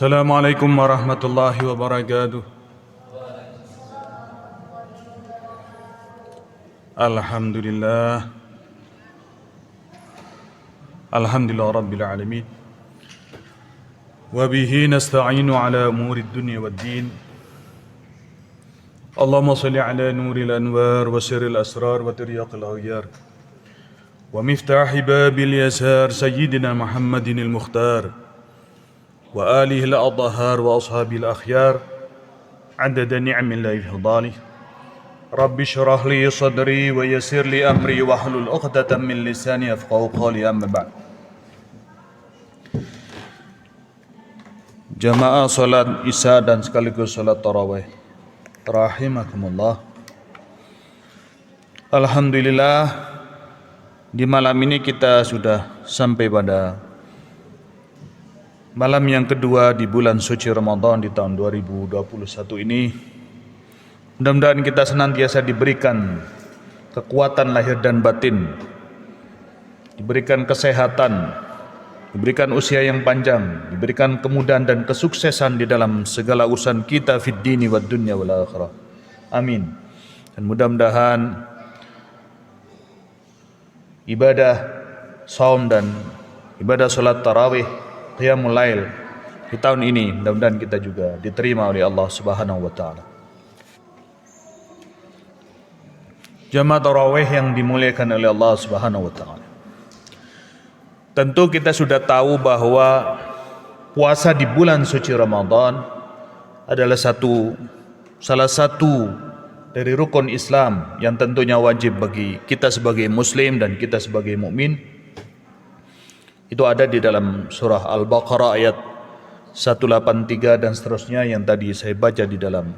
Assalamualaikum warahmatullahi wabarakatuh. Alhamdulillah. Alhamdulillah rabbil alamin. Wa bihi nasta'inu ala umuri dunya waddin. Allahumma salli ala nuril anwar wa sirril asrar wa tiryaqil aghyar. Wa miftahi babil yasar sayyidina Muhammadin al-Mukhtar. وآله الأطهار وأصحابه الأخيار عدد نعم الله بفضله رب اشرح لي صدري ويسر لي أمري واحلل عقدة من لساني يفقهوا قولي أما بعد. Jamaah salat Isya dan sekaligus salat tarawih rahimakumullah. Alhamdulillah, di malam ini kita sudah sampai pada malam yang kedua di bulan suci Ramadan di tahun 2021 ini. Mudah-mudahan kita senantiasa diberikan kekuatan lahir dan batin, diberikan kesehatan, diberikan usia yang panjang, diberikan kemudahan dan kesuksesan di dalam segala urusan kita fid dini wad dunya wal akhirah. Amin. Dan mudah-mudahan ibadah saum dan ibadah salat tarawih, qiyamul lail di tahun ini mudah-mudahan kita juga diterima oleh Allah Subhanahu wa taala. Jamaah tarawih yang dimuliakan oleh Allah Subhanahu wa taala. Tentu kita sudah tahu bahwa puasa di bulan suci Ramadan adalah salah satu dari rukun Islam yang tentunya wajib bagi kita sebagai muslim dan kita sebagai mukmin. Itu ada di dalam surah Al-Baqarah ayat 183 dan seterusnya yang tadi saya baca di dalam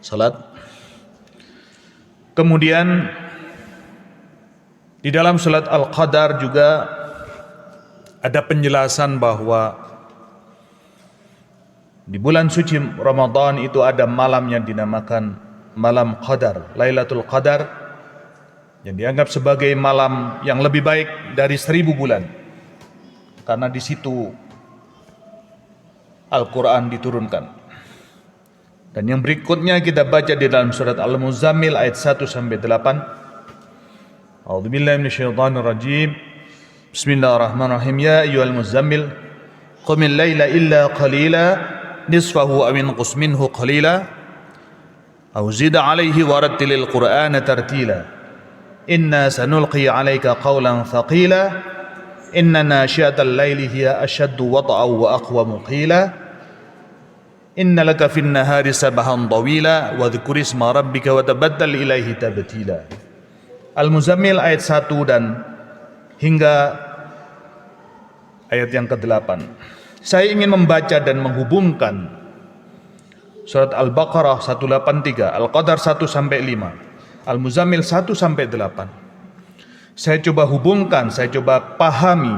salat. Kemudian di dalam salat Al-Qadar juga ada penjelasan bahwa di bulan suci Ramadan itu ada malam yang dinamakan malam Qadar, Lailatul Qadar, yang dianggap sebagai malam yang lebih baik dari 1000 bulan. Karena di situ Al-Quran diturunkan. Dan yang berikutnya kita baca di dalam surat Al-Muzammil ayat 1-8. A'udzubillahi minasyaitonir rajim. Bismillahirrahmanirrahim. Ya ayyuhal muzammil qumil laila illa qalila nisfahu aw inqus minhu qalila aw zid 'alaihi warattilil qur'ana tartila. Inna sanulqi 'alaika qawlan thaqila. Inna nasyiatal laili hiya ashaddu wata'an wa aqwamu qila. Inna laka fin nahari sabahan tawila wa dhkur isma rabbika wa tabaddal ilaihi tabtila. Al-Muzammil ayat 1 dan hingga ayat yang ke-8. Saya ingin membaca dan menghubungkan surat Al-Baqarah 183, Al-Qadar 1-5, Al-Muzammil 1-8. Saya coba hubungkan, saya coba pahami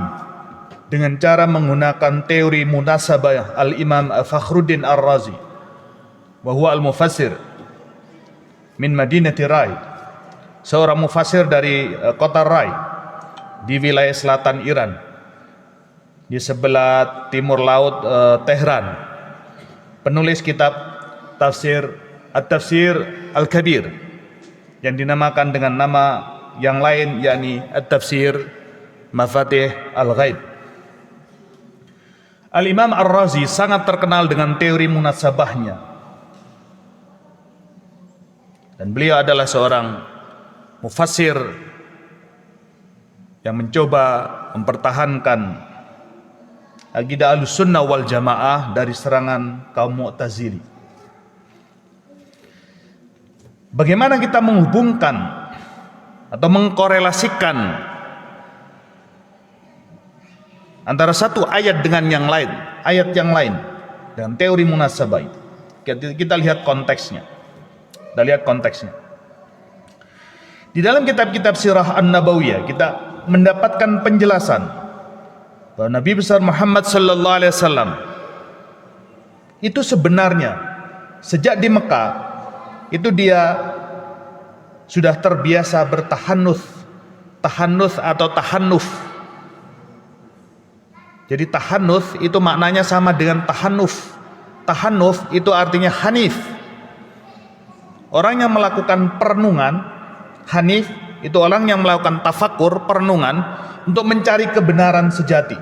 dengan cara menggunakan teori munasabah Al-Imam Fakhruddin Ar-Razi, wa huwa al-mufassir min Madinati Rai, seorang mufassir dari kota Rai di wilayah selatan Iran, di sebelah timur laut Tehran. Penulis kitab tafsir At-Tafsir Al-Kabir yang dinamakan dengan nama yang lain, yakni At-Tafsir Mafatih Al-Ghaib. Al-Imam Ar-Razi sangat terkenal dengan teori munasabahnya, dan beliau adalah seorang mufassir yang mencoba mempertahankan akidah Ahlussunnah wal Jamaah dari serangan kaum Mu'tazili. Bagaimana kita menghubungkan atau mengkorelasikan antara satu ayat dengan yang lain, ayat yang lain dengan teori munasabah itu? Kita lihat konteksnya. Kita lihat konteksnya. Di dalam kitab-kitab sirah An-Nabawiyah kita mendapatkan penjelasan bahwa Nabi besar Muhammad sallallahu alaihi wasallam itu sebenarnya sejak di Mekah itu dia sudah terbiasa tahannuth atau tahannuf. Jadi tahannuth itu maknanya sama dengan tahannuf, tahannuf itu artinya hanif. Orang yang melakukan perenungan, hanif itu orang yang melakukan tafakur, perenungan untuk mencari kebenaran sejati.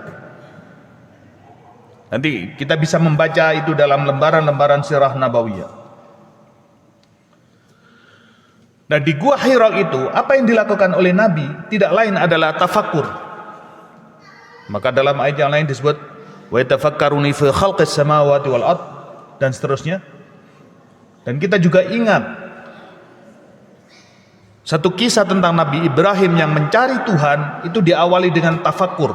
Nanti kita bisa membaca itu dalam lembaran-lembaran sirah nabawiyah. Nah, di Gua Hira itu apa yang dilakukan oleh Nabi tidak lain adalah tafakur. Maka dalam ayat yang lain disebut wa yatafakkaruni fi khalqis samawati wal ard dan seterusnya. Dan kita juga ingat satu kisah tentang Nabi Ibrahim yang mencari Tuhan itu diawali dengan tafakur.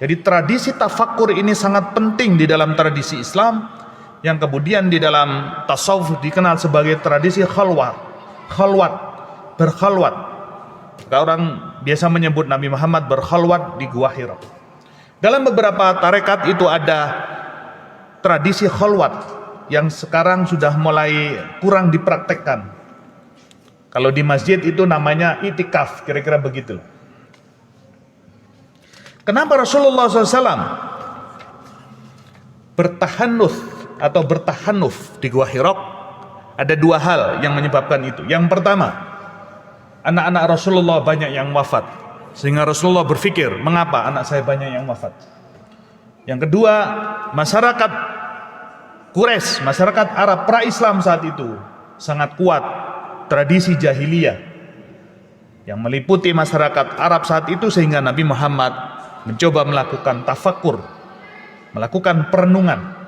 Jadi tradisi tafakur ini sangat penting di dalam tradisi Islam yang kemudian di dalam tasawuf dikenal sebagai tradisi khalwat, berkhalwat. Orang biasa menyebut Nabi Muhammad berkhalwat di Gua Hira. Dalam beberapa tarekat itu ada tradisi khalwat yang sekarang sudah mulai kurang dipraktekkan. Kalau di masjid itu namanya itikaf, kira-kira begitu. Kenapa Rasulullah SAW bertahannuth atau bertahanuf di Gua Hira? Ada dua hal yang menyebabkan itu. Yang pertama, anak-anak Rasulullah banyak yang wafat, sehingga Rasulullah berpikir, mengapa anak saya banyak yang wafat? Yang kedua, masyarakat Quraisy, masyarakat Arab pra-Islam saat itu sangat kuat tradisi jahiliyah yang meliputi masyarakat Arab saat itu, sehingga Nabi Muhammad mencoba melakukan tafakur, melakukan perenungan.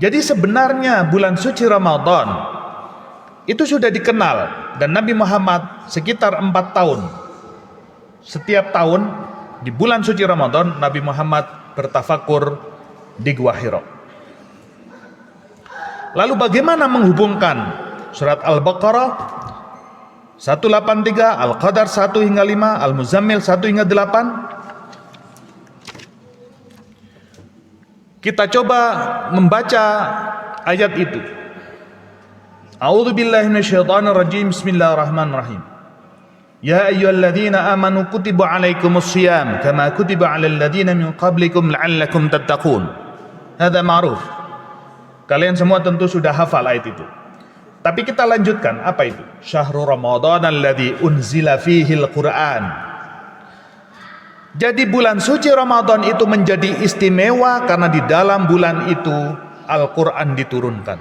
Jadi sebenarnya bulan suci Ramadan itu sudah dikenal, dan Nabi Muhammad sekitar 4 tahun setiap tahun di bulan suci Ramadan Nabi Muhammad bertafakur di Gua Hira. Lalu bagaimana menghubungkan surat Al-Baqarah 183, Al-Qadar 1 hingga 5, Al-Muzammil 1 hingga 8? Kita coba membaca ayat itu. A'udzu billahi minasyaitonir rajim. Bismillahirrahmanirrahim. Ya ayyuhalladzina amanu kutiba 'alaikumus shiyam kama kutiba 'alal ladzina min qablikum la'allakum tattaqun. Hadza ma'ruf. Kalian semua tentu sudah hafal ayat itu. Tapi kita lanjutkan, apa itu? Syahrul Ramadan alladzi unzila fihil Qur'an. Jadi bulan suci Ramadan itu menjadi istimewa karena di dalam bulan itu Al-Quran diturunkan.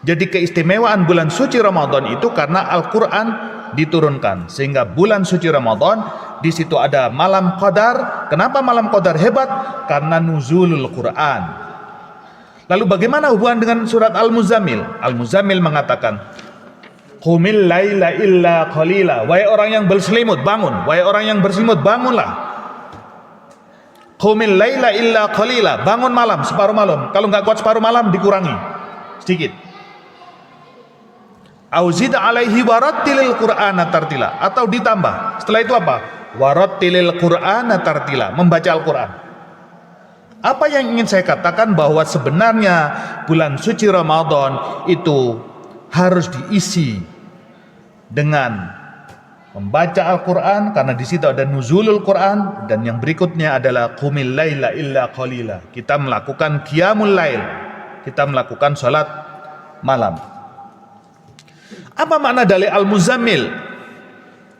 Jadi keistimewaan bulan suci Ramadan itu karena Al-Quran diturunkan, sehingga bulan suci Ramadan di situ ada malam Qadar. Kenapa malam Qadar hebat? Karena nuzulul Quran. Lalu bagaimana hubungan dengan surat Al-Muzammil? Al-Muzammil mengatakan, Qumil laila illa qalila. Wahai orang yang berselimut, bangun. Wahai orang yang berselimut, bangunlah. Qumil laila illa qalila. Bangun malam, separuh malam. Kalau nggak kuat separuh malam, dikurangi sedikit. Auzid alaihi warattilil qur'ana tartila. Atau ditambah. Setelah itu apa? Warattilil qur'ana tartila. Membaca Al-Quran. Apa yang ingin saya katakan bahwa sebenarnya bulan suci Ramadan itu harus diisi dengan membaca Al-Quran, karena di situ ada nuzulul Quran, dan yang berikutnya adalah qumil laila illa qalila. Kita melakukan qiyamul lail, kita melakukan salat malam. Apa makna dari Al-Muzammil?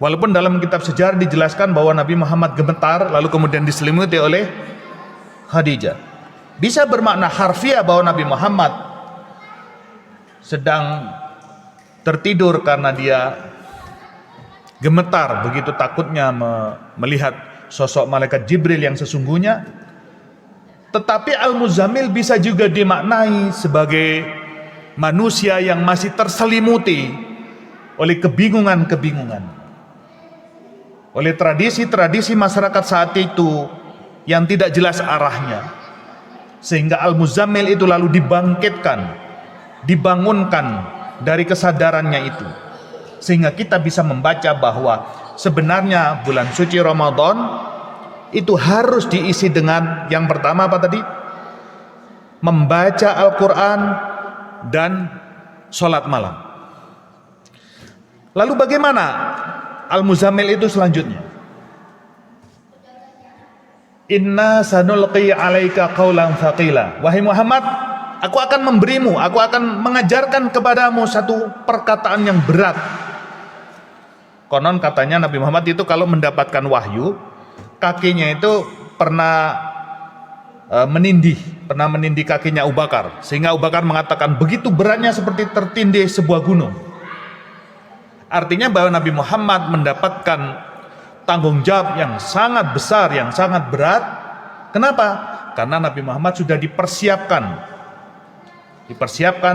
Walaupun dalam kitab sejarah dijelaskan bahwa Nabi Muhammad gemetar lalu kemudian diselimuti oleh Khadijah. Bisa bermakna harfiah bahwa Nabi Muhammad sedang tertidur karena dia gemetar begitu takutnya melihat sosok malaikat Jibril yang sesungguhnya. Tetapi Al-Muzammil bisa juga dimaknai sebagai manusia yang masih terselimuti oleh kebingungan-kebingungan, oleh tradisi-tradisi masyarakat saat itu yang tidak jelas arahnya, sehingga Al-Muzammil itu lalu dibangkitkan, dibangunkan dari kesadarannya itu, sehingga kita bisa membaca bahwa sebenarnya bulan suci Ramadan itu harus diisi dengan yang pertama apa tadi? Membaca Al-Quran dan sholat malam. Lalu bagaimana Al-Muzammil itu selanjutnya? Inna sanulqi 'alaika qaulan tsaqila. Wahai Muhammad, aku akan memberimu, aku akan mengajarkan kepadamu satu perkataan yang berat. Konon katanya Nabi Muhammad itu kalau mendapatkan wahyu, kakinya itu pernah menindih kakinya Abu Bakar, sehingga Abu Bakar mengatakan begitu beratnya seperti tertindih sebuah gunung. Artinya bahwa Nabi Muhammad mendapatkan tanggung jawab yang sangat besar, yang sangat berat. Kenapa? Karena Nabi Muhammad sudah dipersiapkan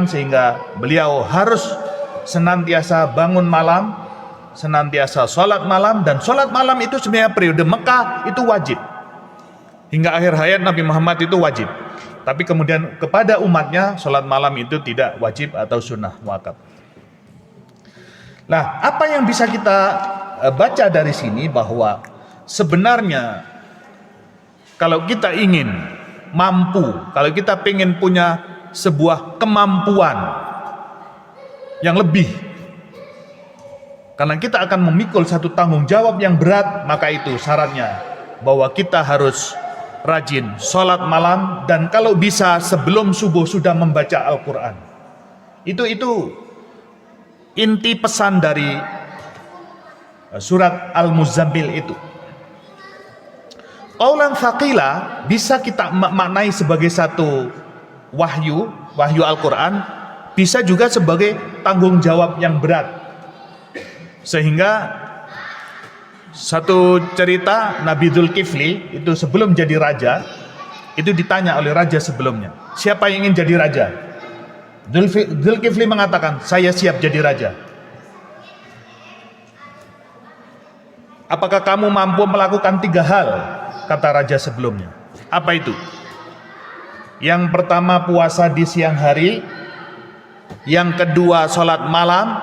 sehingga beliau harus senantiasa bangun malam, senantiasa sholat malam, dan sholat malam itu sebenarnya periode Mekah itu wajib. Hingga akhir hayat Nabi Muhammad itu wajib. Tapi kemudian kepada umatnya sholat malam itu tidak wajib atau sunnah muakkad. Nah, apa yang bisa kita baca dari sini bahwa sebenarnya kalau kita ingin mampu, kalau kita ingin punya sebuah kemampuan yang lebih, karena kita akan memikul satu tanggung jawab yang berat, maka itu syaratnya bahwa kita harus rajin sholat malam, dan kalau bisa sebelum subuh sudah membaca Al-Quran. Itu inti pesan dari surat Al-Muzammil itu. Qaulan tsaqila bisa kita maknai sebagai satu wahyu Al-Quran, bisa juga sebagai tanggung jawab yang berat. Sehingga satu cerita, Nabi Dzulkifli itu sebelum jadi raja, itu ditanya oleh raja sebelumnya, siapa yang ingin jadi raja? Dzulkifli mengatakan, saya siap jadi raja. Apakah kamu mampu melakukan 3 hal? Kata raja sebelumnya. Apa itu? Yang pertama, puasa di siang hari. Yang kedua, sholat malam.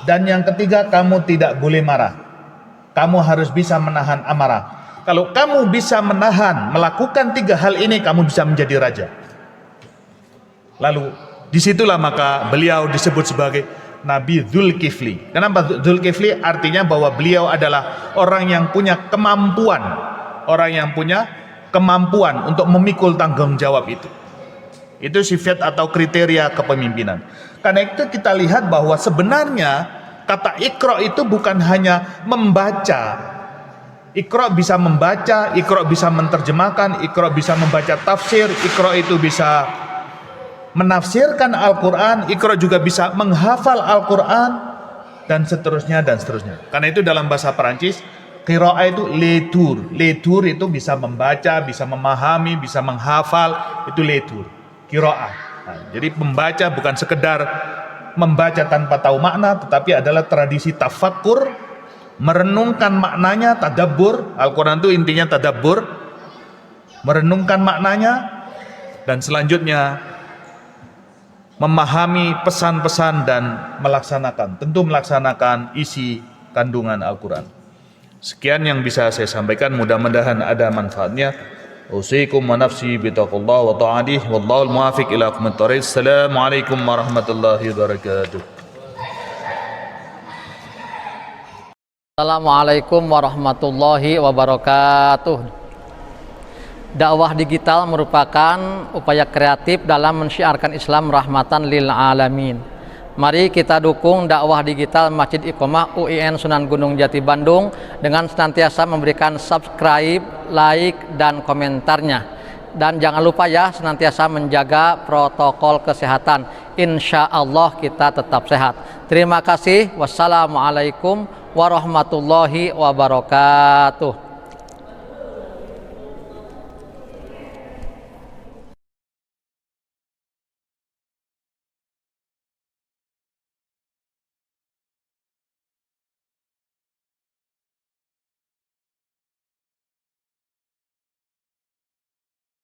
Dan yang ketiga, kamu tidak boleh marah. Kamu harus bisa menahan amarah. Kalau kamu bisa melakukan 3 hal ini, kamu bisa menjadi raja. Lalu disitulah maka beliau disebut sebagai Nabi Dzulkifli. Kenapa Dzulkifli? Artinya bahwa beliau adalah orang yang punya kemampuan untuk memikul tanggung jawab itu. Itu sifat atau kriteria kepemimpinan. Karena itu kita lihat bahwa sebenarnya kata Iqra itu bukan hanya membaca. Iqra bisa membaca, Iqra bisa menerjemahkan, Iqra bisa membaca tafsir, Iqra itu bisa menafsirkan Al-Quran, Iqra juga bisa menghafal Al-Quran, dan seterusnya dan seterusnya. Karena itu dalam bahasa Perancis, qiraah itu lecture. Lecture itu bisa membaca, bisa memahami, bisa menghafal, itu lecture, qiraah. Nah, jadi membaca bukan sekedar membaca tanpa tahu makna, tetapi adalah tradisi tafakkur, merenungkan maknanya, tadabbur. Al-Quran itu intinya tadabbur, merenungkan maknanya, dan selanjutnya memahami pesan-pesan dan melaksanakan isi kandungan Al-Quran. Sekian yang bisa saya sampaikan, mudah-mudahan ada manfaatnya. Usikum wa nafsi bitaqullah wa ta'adih, wallahul muwafiq ila aqwamit thoriq. Assalamualaikum warahmatullahi wabarakatuh. Assalamualaikum warahmatullahi wabarakatuh. Dakwah digital merupakan upaya kreatif dalam mensyiarkan Islam rahmatan lil alamin. Mari kita dukung dakwah digital Masjid Iqomah UIN Sunan Gunung Jati Bandung dengan senantiasa memberikan subscribe, like, dan komentarnya. Dan jangan lupa ya, senantiasa menjaga protokol kesehatan. Insya Allah kita tetap sehat. Terima kasih. Wassalamualaikum warahmatullahi wabarakatuh.